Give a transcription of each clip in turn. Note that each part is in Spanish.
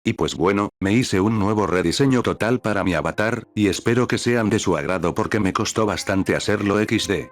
Y pues bueno, me hice un nuevo rediseño total para mi avatar, y espero que sean de su agrado porque me costó bastante hacerlo XD.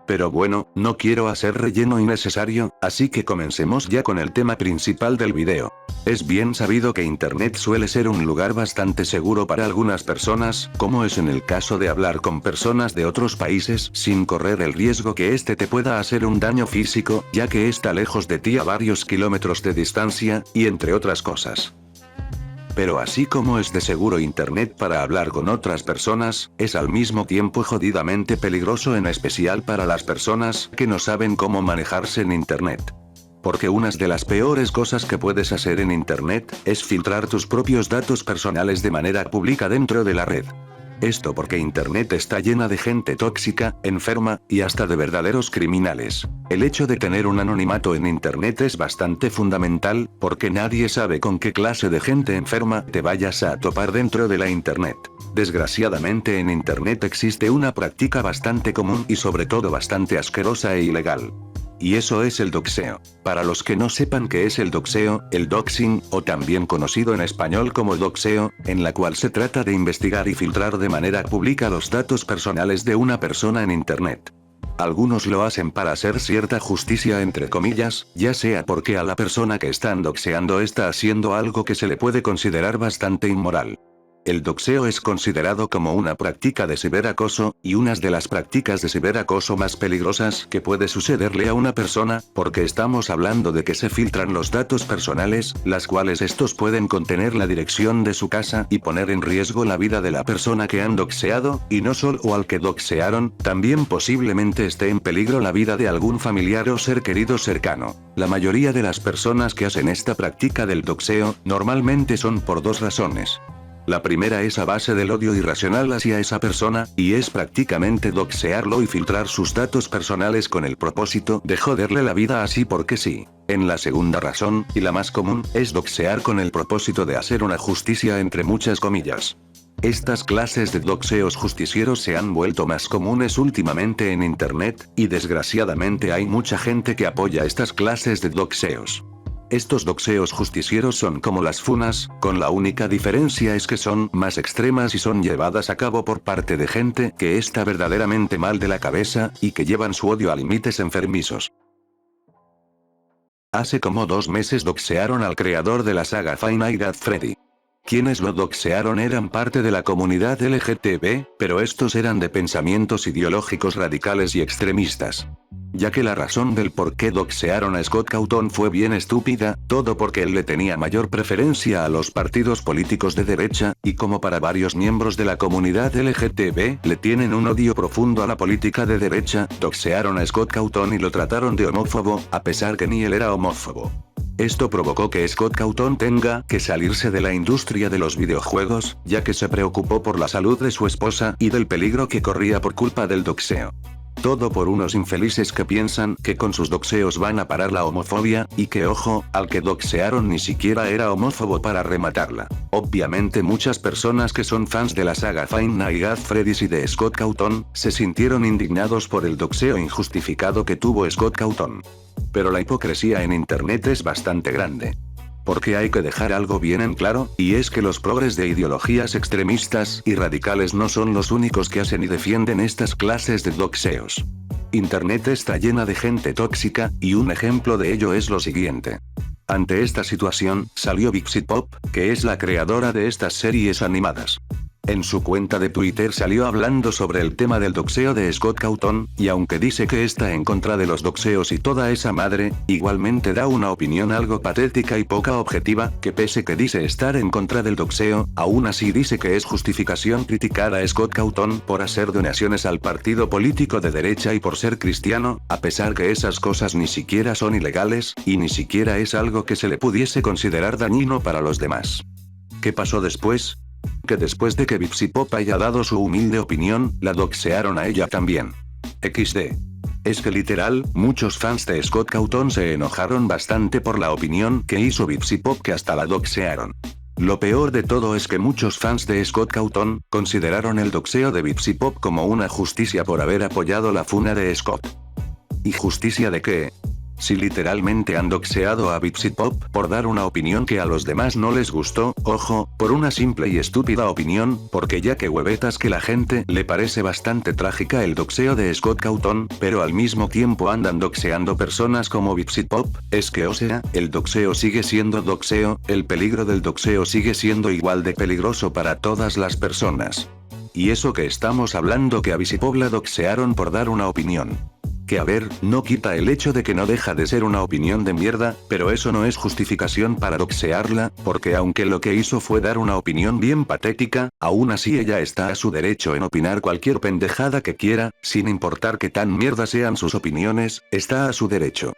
Pero bueno, no quiero hacer relleno innecesario, así que comencemos ya con el tema principal del video. Es bien sabido que internet suele ser un lugar bastante seguro para algunas personas, como es en el caso de hablar con personas de otros países sin correr el riesgo que este te pueda hacer un daño físico, ya que está lejos de ti a varios kilómetros de distancia, y entre otras cosas. Pero así como es de seguro internet para hablar con otras personas, es al mismo tiempo jodidamente peligroso, en especial para las personas que no saben cómo manejarse en internet. Porque una de las peores cosas que puedes hacer en internet es filtrar tus propios datos personales de manera pública dentro de la red. Esto porque internet está llena de gente tóxica, enferma, y hasta de verdaderos criminales. El hecho de tener un anonimato en internet es bastante fundamental, porque nadie sabe con qué clase de gente enferma te vayas a topar dentro de la internet. Desgraciadamente en internet existe una práctica bastante común y sobre todo bastante asquerosa e ilegal. Y eso es el doxeo. Para los que no sepan qué es el doxing, o también conocido en español como doxeo, en la cual se trata de investigar y filtrar de manera pública los datos personales de una persona en internet. Algunos lo hacen para hacer cierta justicia entre comillas, ya sea porque a la persona que están doxeando está haciendo algo que se le puede considerar bastante inmoral. El doxeo es considerado como una práctica de ciberacoso, y una de las prácticas de ciberacoso más peligrosas que puede sucederle a una persona, porque estamos hablando de que se filtran los datos personales, las cuales estos pueden contener la dirección de su casa y poner en riesgo la vida de la persona que han doxeado, y no solo al que doxearon, también posiblemente esté en peligro la vida de algún familiar o ser querido cercano. La mayoría de las personas que hacen esta práctica del doxeo, normalmente son por dos razones. La primera es a base del odio irracional hacia esa persona, y es prácticamente doxearlo y filtrar sus datos personales con el propósito de joderle la vida así porque sí. En la segunda razón, y la más común, es doxear con el propósito de hacer una justicia entre muchas comillas. Estas clases de doxeos justicieros se han vuelto más comunes últimamente en internet, y desgraciadamente hay mucha gente que apoya estas clases de doxeos. Estos doxeos justicieros son como las funas, con la única diferencia es que son más extremas y son llevadas a cabo por parte de gente que está verdaderamente mal de la cabeza, y que llevan su odio a límites enfermizos. Hace como 2 meses doxearon al creador de la saga Five Nights at Freddy. Quienes lo doxearon eran parte de la comunidad LGTB, pero estos eran de pensamientos ideológicos radicales y extremistas. Ya que la razón del por qué doxearon a Scott Cawthon fue bien estúpida, todo porque él le tenía mayor preferencia a los partidos políticos de derecha, y como para varios miembros de la comunidad LGTB le tienen un odio profundo a la política de derecha, doxearon a Scott Cawthon y lo trataron de homófobo, a pesar que ni él era homófobo. Esto provocó que Scott Cawthon tenga que salirse de la industria de los videojuegos, ya que se preocupó por la salud de su esposa y del peligro que corría por culpa del doxeo. Todo por unos infelices que piensan que con sus doxeos van a parar la homofobia, y que ojo, al que doxearon ni siquiera era homófobo para rematarla. Obviamente muchas personas que son fans de la saga Five Nights at Freddy's y de Scott Cawthon, se sintieron indignados por el doxeo injustificado que tuvo Scott Cawthon. Pero la hipocresía en internet es bastante grande. Porque hay que dejar algo bien en claro, y es que los progres de ideologías extremistas y radicales no son los únicos que hacen y defienden estas clases de doxeos. Internet está llena de gente tóxica, y un ejemplo de ello es lo siguiente. Ante esta situación, salió VivziePop, que es la creadora de estas series animadas. En su cuenta de Twitter salió hablando sobre el tema del doxeo de Scott Cawthon, y aunque dice que está en contra de los doxeos y toda esa madre, igualmente da una opinión algo patética y poca objetiva, que pese que dice estar en contra del doxeo, aún así dice que es justificación criticar a Scott Cawthon por hacer donaciones al partido político de derecha y por ser cristiano, a pesar que esas cosas ni siquiera son ilegales, y ni siquiera es algo que se le pudiese considerar dañino para los demás. ¿Qué pasó después? Que después de que VivziePop haya dado su humilde opinión, la doxearon a ella también. XD. Es que literal, muchos fans de Scott Cawthon se enojaron bastante por la opinión que hizo VivziePop, que hasta la doxearon. Lo peor de todo es que muchos fans de Scott Cawthon consideraron el doxeo de VivziePop como una justicia por haber apoyado la funa de Scott. ¿Y justicia de qué? si literalmente han doxeado a Vipsipop por dar una opinión que a los demás no les gustó, ojo, por una simple y estúpida opinión, porque ya que huevetas que la gente le parece bastante trágica el doxeo de Scott Cawthon, pero al mismo tiempo andan doxeando personas como Vipsipop, es que o sea, el doxeo sigue siendo doxeo, el peligro del doxeo sigue siendo igual de peligroso para todas las personas. Y eso que estamos hablando que a Vipsipop la doxearon por dar una opinión. Que a ver, no quita el hecho de que no deja de ser una opinión de mierda, pero eso no es justificación para doxearla, porque aunque lo que hizo fue dar una opinión bien patética, aún así ella está a su derecho en opinar cualquier pendejada que quiera, sin importar que tan mierda sean sus opiniones, está a su derecho.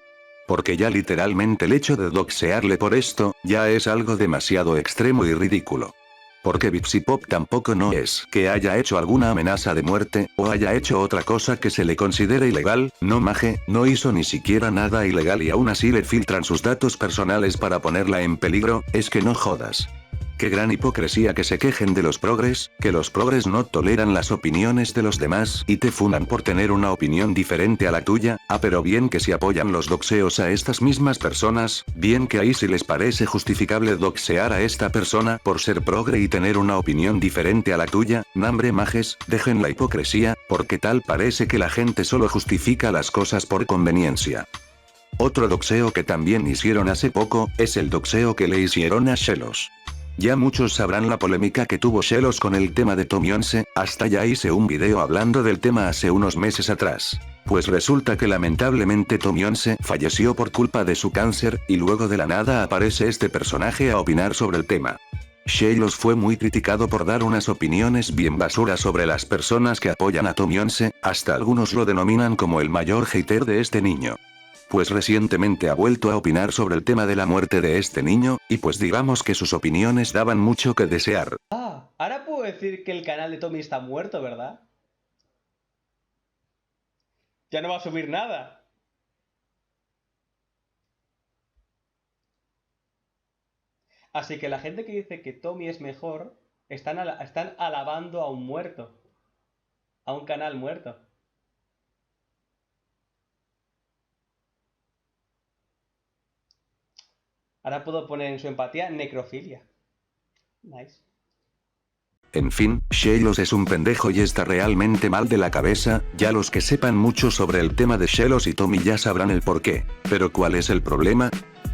Porque ya literalmente el hecho de doxearle por esto, ya es algo demasiado extremo y ridículo. Porque Vipsipop tampoco no es que haya hecho alguna amenaza de muerte, o haya hecho otra cosa que se le considere ilegal, no maje, no hizo ni siquiera nada ilegal y aún así le filtran sus datos personales para ponerla en peligro, es que no jodas. Qué gran hipocresía que se quejen de los progres, que los progres no toleran las opiniones de los demás y te funan por tener una opinión diferente a la tuya, pero bien que si apoyan los doxeos a estas mismas personas, bien que ahí sí les parece justificable doxear a esta persona por ser progre y tener una opinión diferente a la tuya, nambre majes, dejen la hipocresía, porque tal parece que la gente solo justifica las cosas por conveniencia. Otro doxeo que también hicieron hace poco, es el doxeo que le hicieron a Shelos. Ya muchos sabrán la polémica que tuvo Shelos con el tema de Tomionse, hasta ya hice un video hablando del tema hace unos meses atrás. Pues resulta que lamentablemente Tomionse falleció por culpa de su cáncer, y luego de la nada aparece este personaje a opinar sobre el tema. Shelos fue muy criticado por dar unas opiniones bien basura sobre las personas que apoyan a Tomionse, hasta algunos lo denominan como el mayor hater de este niño. Pues recientemente ha vuelto a opinar sobre el tema de la muerte de este niño, y pues digamos que sus opiniones daban mucho que desear. Ah, ahora puedo decir que el canal de Tommy está muerto, ¿verdad? Ya no va a subir nada. Así que la gente que dice que Tommy es mejor, están alabando a un muerto. A un canal muerto. Ahora puedo poner en su empatía necrofilia. Nice. En fin, Shelos es un pendejo y está realmente mal de la cabeza, ya los que sepan mucho sobre el tema de Shelos y Tommy ya sabrán el porqué. Pero ¿cuál es el problema?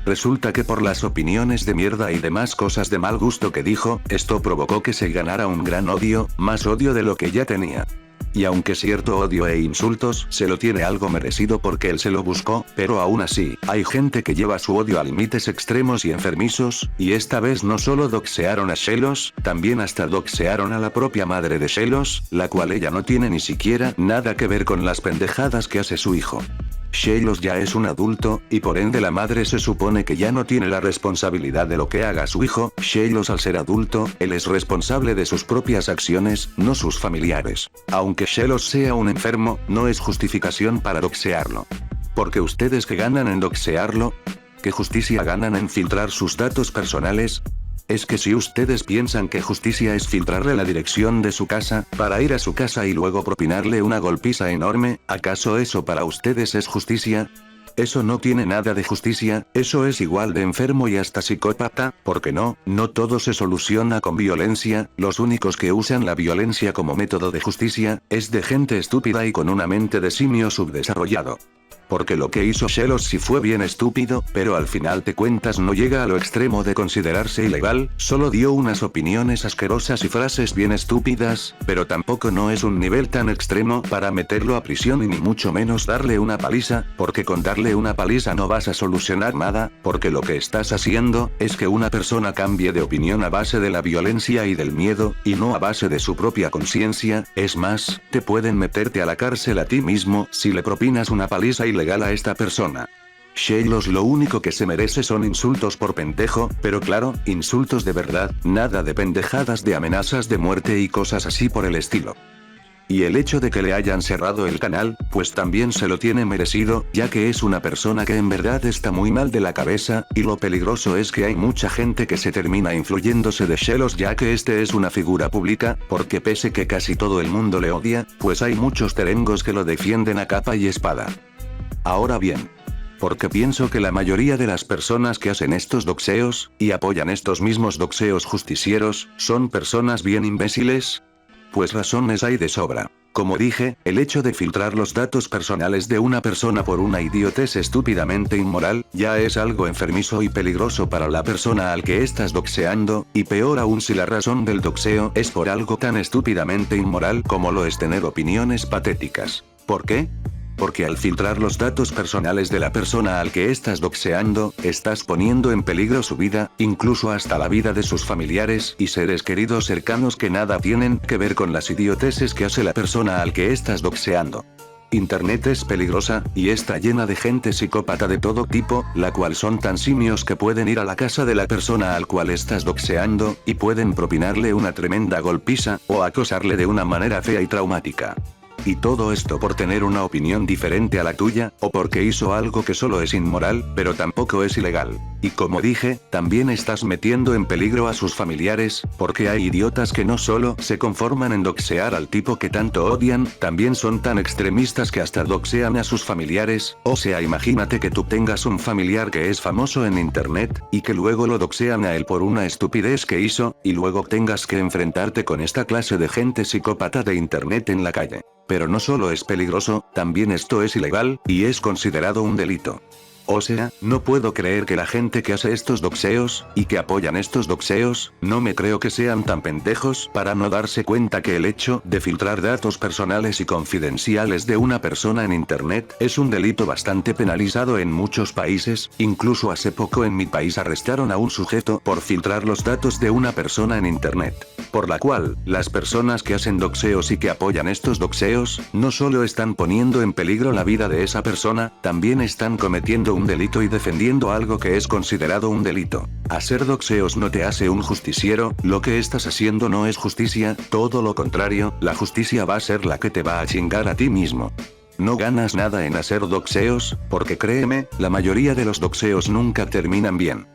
Resulta que por las opiniones de mierda y demás cosas de mal gusto que dijo, esto provocó que se ganara un gran odio, más odio de lo que ya tenía. Y aunque cierto odio e insultos se lo tiene algo merecido porque él se lo buscó, pero aún así, hay gente que lleva su odio a límites extremos y enfermizos, y esta vez no solo doxearon a Shelos, también hasta doxearon a la propia madre de Shelos, la cual ella no tiene ni siquiera nada que ver con las pendejadas que hace su hijo. Shelos ya es un adulto, y por ende la madre se supone que ya no tiene la responsabilidad de lo que haga su hijo. Shelos al ser adulto, él es responsable de sus propias acciones, no sus familiares. Aunque Shelos sea un enfermo, no es justificación para doxearlo. Porque ustedes que ganan en doxearlo, ¿qué justicia ganan en filtrar sus datos personales? Es que si ustedes piensan que justicia es filtrarle la dirección de su casa, para ir a su casa y luego propinarle una golpiza enorme, ¿acaso eso para ustedes es justicia? Eso no tiene nada de justicia, eso es igual de enfermo y hasta psicópata, porque no todo se soluciona con violencia, los únicos que usan la violencia como método de justicia, es de gente estúpida y con una mente de simio subdesarrollado. Porque lo que hizo Shelos sí fue bien estúpido, pero al final de cuentas no llega a lo extremo de considerarse ilegal, solo dio unas opiniones asquerosas y frases bien estúpidas, pero tampoco no es un nivel tan extremo para meterlo a prisión y ni mucho menos darle una paliza, porque con darle una paliza no vas a solucionar nada, porque lo que estás haciendo es que una persona cambie de opinión a base de la violencia y del miedo, y no a base de su propia conciencia, es más, te pueden meterte a la cárcel a ti mismo si le propinas una paliza ilegal a esta persona. Shelos lo único que se merece son insultos por pendejo, pero claro, insultos de verdad, nada de pendejadas de amenazas de muerte y cosas así por el estilo. Y el hecho de que le hayan cerrado el canal, pues también se lo tiene merecido, ya que es una persona que en verdad está muy mal de la cabeza, y lo peligroso es que hay mucha gente que se termina influyéndose de Shelos ya que este es una figura pública, porque pese que casi todo el mundo le odia, pues hay muchos terengos que lo defienden a capa y espada. Ahora bien, Porque pienso que la mayoría de las personas que hacen estos doxeos, y apoyan estos mismos doxeos justicieros, son personas bien imbéciles. Pues razones hay de sobra. Como dije, el hecho de filtrar los datos personales de una persona por una idiotez estúpidamente inmoral, ya es algo enfermizo y peligroso para la persona al que estás doxeando, y peor aún si la razón del doxeo es por algo tan estúpidamente inmoral como lo es tener opiniones patéticas. ¿Por qué? Porque al filtrar los datos personales de la persona al que estás doxeando, estás poniendo en peligro su vida, incluso hasta la vida de sus familiares y seres queridos cercanos que nada tienen que ver con las idioteces que hace la persona al que estás doxeando. Internet es peligrosa, y está llena de gente psicópata de todo tipo, la cual son tan simios que pueden ir a la casa de la persona al cual estás doxeando, y pueden propinarle una tremenda golpiza, o acosarle de una manera fea y traumática. Y todo esto por tener una opinión diferente a la tuya, o porque hizo algo que solo es inmoral, pero tampoco es ilegal. Y como dije, también estás metiendo en peligro a sus familiares, porque hay idiotas que no solo se conforman en doxear al tipo que tanto odian, también son tan extremistas que hasta doxean a sus familiares. O sea, imagínate que tú tengas un familiar que es famoso en internet, y que luego lo doxean a él por una estupidez que hizo, y luego tengas que enfrentarte con esta clase de gente psicópata de internet en la calle. Pero no solo es peligroso, también esto es ilegal, y es considerado un delito. O sea, no puedo creer que la gente que hace estos doxeos, y que apoyan estos doxeos, no me creo que sean tan pendejos para no darse cuenta que el hecho de filtrar datos personales y confidenciales de una persona en internet es un delito bastante penalizado en muchos países. Incluso hace poco en mi país arrestaron a un sujeto por filtrar los datos de una persona en internet. Por la cual, las personas que hacen doxeos y que apoyan estos doxeos, no solo están poniendo en peligro la vida de esa persona, también están cometiendo un delito y defendiendo algo que es considerado un delito. Hacer doxeos no te hace un justiciero, lo que estás haciendo no es justicia, todo lo contrario, la justicia va a ser la que te va a chingar a ti mismo. No ganas nada en hacer doxeos, porque créeme, la mayoría de los doxeos nunca terminan bien.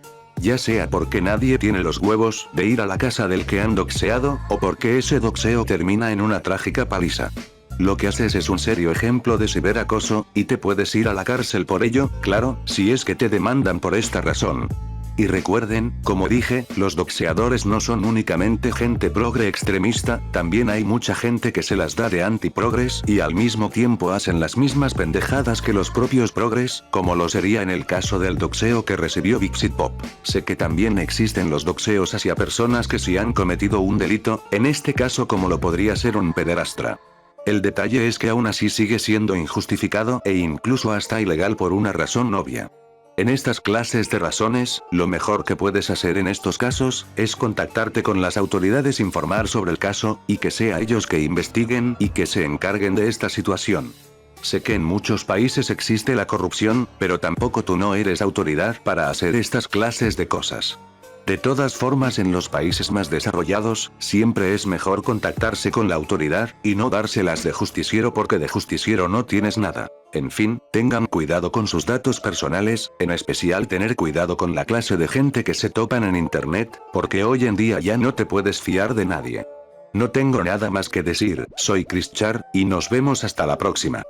Ya sea porque nadie tiene los huevos de ir a la casa del que han doxeado, o porque ese doxeo termina en una trágica paliza. Lo que haces es un serio ejemplo de ciberacoso, y te puedes ir a la cárcel por ello, claro, si es que te demandan por esta razón. Y recuerden, como dije, los doxeadores no son únicamente gente progre extremista, también hay mucha gente que se las da de antiprogres y al mismo tiempo hacen las mismas pendejadas que los propios progres, como lo sería en el caso del doxeo que recibió Vixit Pop. Sé que también existen los doxeos hacia personas que sí han cometido un delito, en este caso como lo podría ser un pederastra. El detalle es que aún así sigue siendo injustificado e incluso hasta ilegal por una razón obvia. En estas clases de razones, lo mejor que puedes hacer en estos casos, es contactarte con las autoridades, informar sobre el caso, y que sea ellos que investiguen y que se encarguen de esta situación. Sé que en muchos países existe la corrupción, pero tampoco tú no eres autoridad para hacer estas clases de cosas. De todas formas, en los países más desarrollados, siempre es mejor contactarse con la autoridad, y no dárselas de justiciero porque de justiciero no tienes nada. En fin, tengan cuidado con sus datos personales, en especial tener cuidado con la clase de gente que se topan en internet, porque hoy en día ya no te puedes fiar de nadie. No tengo nada más que decir, soy Chris Char, y nos vemos hasta la próxima.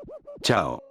Chao.